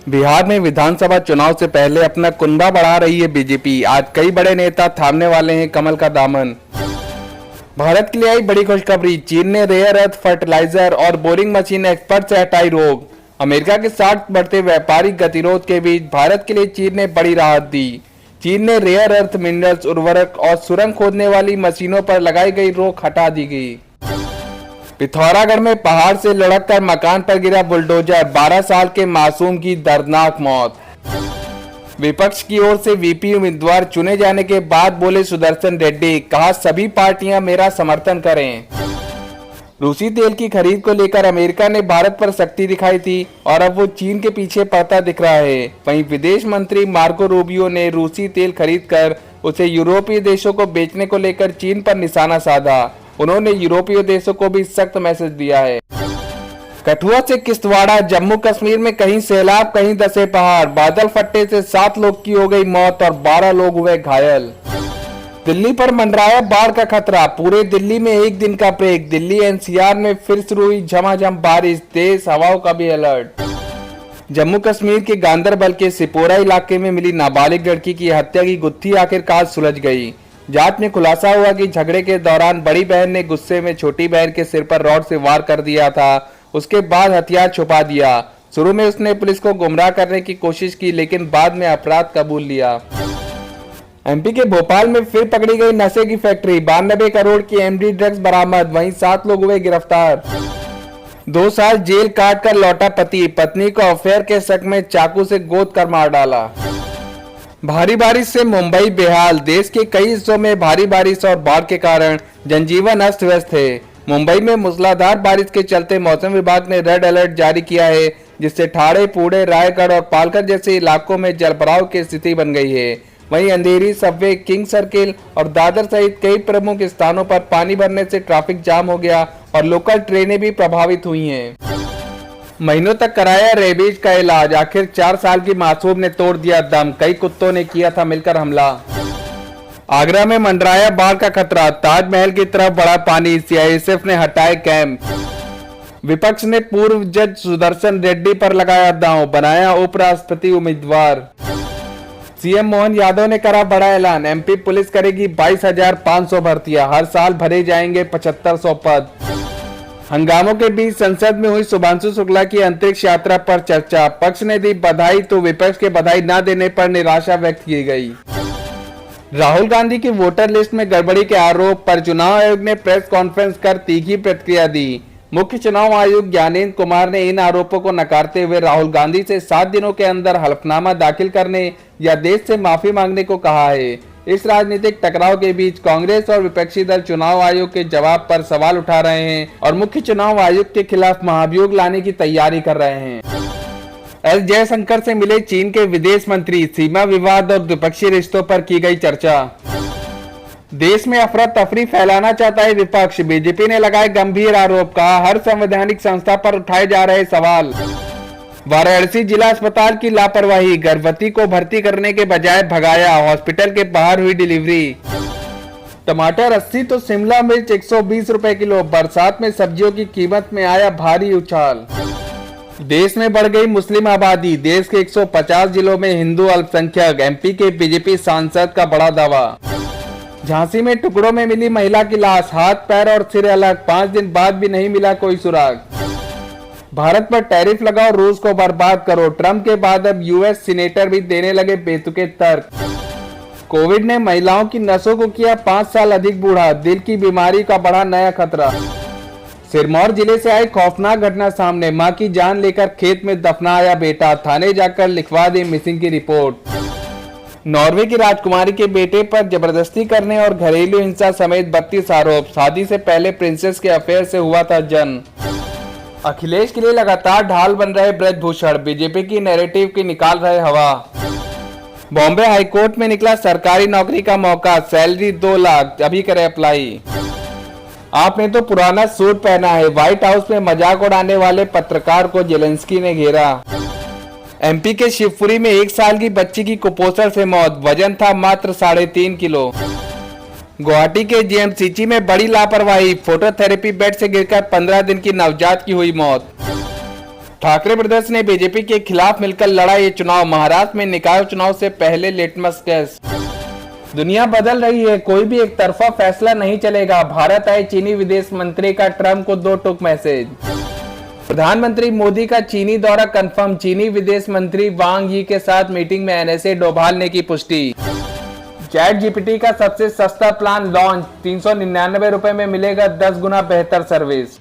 बिहार में विधानसभा चुनाव से पहले अपना कुनबा बढ़ा रही है बीजेपी। आज कई बड़े नेता थामने वाले हैं कमल का दामन। भारत के लिए आई बड़ी खुशखबरी। चीन ने रेयर अर्थ फर्टिलाइजर और बोरिंग मशीन एक्सपर्ट से हटाई रोक। अमेरिका के साथ बढ़ते व्यापारिक गतिरोध के बीच भारत के लिए चीन ने बड़ी राहत दी। चीन ने रेयर अर्थ मिनरल्स, उर्वरक और सुरंग खोदने वाली मशीनों पर लगाई गई रोक हटा दी गई। पिथौरागढ़ में पहाड़ से लुढ़क कर मकान पर गिरा बुलडोजर, 12 साल के मासूम की दर्दनाक मौत। विपक्ष की ओर से वीपी उम्मीदवार चुने जाने के बाद बोले सुदर्शन रेड्डी, कहा सभी पार्टियां मेरा समर्थन करें। रूसी तेल की खरीद को लेकर अमेरिका ने भारत पर सख्ती दिखाई थी और अब वो चीन के पीछे पड़ता दिख रहा है। वहीं विदेश मंत्री मार्को रूबियो ने रूसी तेल खरीद कर उसे यूरोपीय देशों को बेचने को लेकर चीन पर निशाना साधा। उन्होंने यूरोपीय देशों को भी सख्त मैसेज दिया है। कठुआ से किश्तवाड़ा, जम्मू कश्मीर में कहीं सैलाब कहीं धंसे पहाड़, बादल फटने से 7 लोग की हो गई मौत और 12 लोग हुए घायल। दिल्ली पर मंडराया बाढ़ का खतरा, पूरे दिल्ली में एक दिन का ब्रेक। दिल्ली एनसीआर में फिर शुरू हुई झमाझम बारिश, तेज हवाओं का भी अलर्ट। जम्मू कश्मीर के गांदरबल के सिपोरा इलाके में मिली नाबालिग लड़की की हत्या की गुत्थी आखिरकार सुलझ गई। जांच में खुलासा हुआ कि झगड़े के दौरान बड़ी बहन ने गुस्से में छोटी बहन के सिर पर रॉड से वार कर दिया था। उसके बाद हथियार छुपा दिया। शुरू में उसने पुलिस को गुमराह करने की कोशिश की, लेकिन बाद में अपराध कबूल लिया। एमपी के भोपाल में फिर पकड़ी गई नशे की फैक्ट्री, 92 करोड़ की एमडी ड्रग्स बरामद, वहीं 7 लोग हुए गिरफ्तार। 2 साल जेल काट कर लौटा पति, पत्नी को अफेयर के शक में चाकू से गोद कर मार डाला। भारी बारिश से मुंबई बेहाल, देश के कई हिस्सों में भारी बारिश और बाढ़ के कारण जनजीवन अस्त व्यस्त है। मुंबई में मूसलाधार बारिश के चलते मौसम विभाग ने रेड अलर्ट जारी किया है, जिससे ठाणे, पुणे, रायगढ़ और पालघर जैसे इलाकों में जलभराव की स्थिति बन गई है। वहीं अंधेरी, सबवे, किंग सर्किल और दादर सहित कई प्रमुख स्थानों पर पानी भरने से ट्रैफिक जाम हो गया और लोकल ट्रेनें भी प्रभावित हुई हैं। महीनों तक कराया रेबीज का इलाज, आखिर 4 साल की मासूम ने तोड़ दिया दम, कई कुत्तों ने किया था मिलकर हमला। आगरा में मंडराया बाढ़ का खतरा, ताजमहल की तरफ बढ़ा पानी, सीआईएसएफ ने हटाए कैंप। विपक्ष ने पूर्व जज सुदर्शन रेड्डी पर लगाया दांव, बनाया उपराष्ट्रपति उम्मीदवार। सीएम मोहन यादव ने करा बड़ा ऐलान, एमपी पुलिस करेगी 22,500 भर्तियां, हर साल भरे जाएंगे 7500 पद। हंगामों के बीच संसद में हुई शुभांशु शुक्ला की अंतरिक्ष यात्रा पर चर्चा, पक्ष ने दी बधाई तो विपक्ष के बधाई न देने पर निराशा व्यक्त की गई। राहुल गांधी की वोटर लिस्ट में गड़बड़ी के आरोप पर चुनाव आयोग ने प्रेस कॉन्फ्रेंस कर तीखी प्रतिक्रिया दी। मुख्य चुनाव आयुक्त ज्ञानेंद्र कुमार ने इन आरोपों को नकारते हुए राहुल गांधी से 7 दिनों के अंदर हलफनामा दाखिल करने या देश से माफी मांगने को कहा है। इस राजनीतिक टकराव के बीच कांग्रेस और विपक्षी दल चुनाव आयोग के जवाब पर सवाल उठा रहे हैं और मुख्य चुनाव आयुक्त के खिलाफ महाभियोग लाने की तैयारी कर रहे हैं। एस जयशंकर से मिले चीन के विदेश मंत्री, सीमा विवाद और द्विपक्षीय रिश्तों पर की गई चर्चा। देश में अफरा तफरी फैलाना चाहता है विपक्ष, बीजेपी ने लगाए गंभीर आरोप, कहा हर संवैधानिक संस्था पर उठाए जा रहे सवाल। वाराणसी जिला अस्पताल की लापरवाही, गर्भवती को भर्ती करने के बजाय भगाया, हॉस्पिटल के बाहर हुई डिलीवरी। टमाटर 80 तो शिमला मिर्च 120 रुपए किलो, बरसात में सब्जियों की कीमत में आया भारी उछाल। देश में बढ़ गई मुस्लिम आबादी, देश के 150 जिलों में हिंदू अल्पसंख्यक, एमपी के बीजेपी सांसद का बड़ा दावा। झांसी में टुकड़ों में मिली महिला की लाश, हाथ पैर और सिर अलग, 5 दिन बाद भी नहीं मिला कोई सुराग। भारत पर टैरिफ लगाओ, रूस को बर्बाद करो, ट्रंप के बाद अब यूएस सीनेटर भी देने लगे बेतुके तर्क। कोविड ने महिलाओं की नसों को किया 5 साल अधिक बूढ़ा, दिल की बीमारी का बढ़ा नया खतरा। सिरमौर जिले से आई खौफनाक घटना सामने, मां की जान लेकर खेत में दफनाया बेटा, थाने जाकर लिखवा दी मिसिंग की रिपोर्ट। नॉर्वे की राजकुमारी के बेटे पर जबरदस्ती करने और घरेलू हिंसा समेत 32 आरोप, शादी से पहले प्रिंसेस के अफेयर से हुआ था जन्म। अखिलेश के लिए लगातार ढाल बन रहे ब्रजभूषण, बीजेपी की नैरेटिव की निकाल रहे हवा। बॉम्बे हाईकोर्ट में निकला सरकारी नौकरी का मौका, सैलरी 2 लाख, अभी करें अप्लाई। आपने तो पुराना सूट पहना है, व्हाइट हाउस में मजाक उड़ाने वाले पत्रकार को जेलेंस्की ने घेरा। एमपी के शिवपुरी में 1 साल की बच्ची की कुपोषण से मौत, वजन था मात्र 3.5 किलो। गुवाहाटी के जीएमसीएच में बड़ी लापरवाही, फोटोथेरेपी बेड से गिरकर 15 दिन की नवजात की हुई मौत। ठाकरे ब्रदर्स ने बीजेपी के खिलाफ मिलकर लड़ा ये चुनाव। महाराष्ट्र में निकाय चुनाव से पहले लिटमस टेस्ट। दुनिया बदल रही है, कोई भी एक तरफा फैसला नहीं चलेगा। भारत आए चीनी विदेश मंत्री का ट्रंप को 2 टूक मैसेज। प्रधानमंत्री मोदी का चीनी दौरा कंफर्म। चीनी विदेश मंत्री वांग यी के साथ मीटिंग में एनएसए डोभाल की पुष्टि। ChatGPT का सबसे सस्ता प्लान लॉन्च। 399 रुपए में मिलेगा 10 गुना बेहतर सर्विस।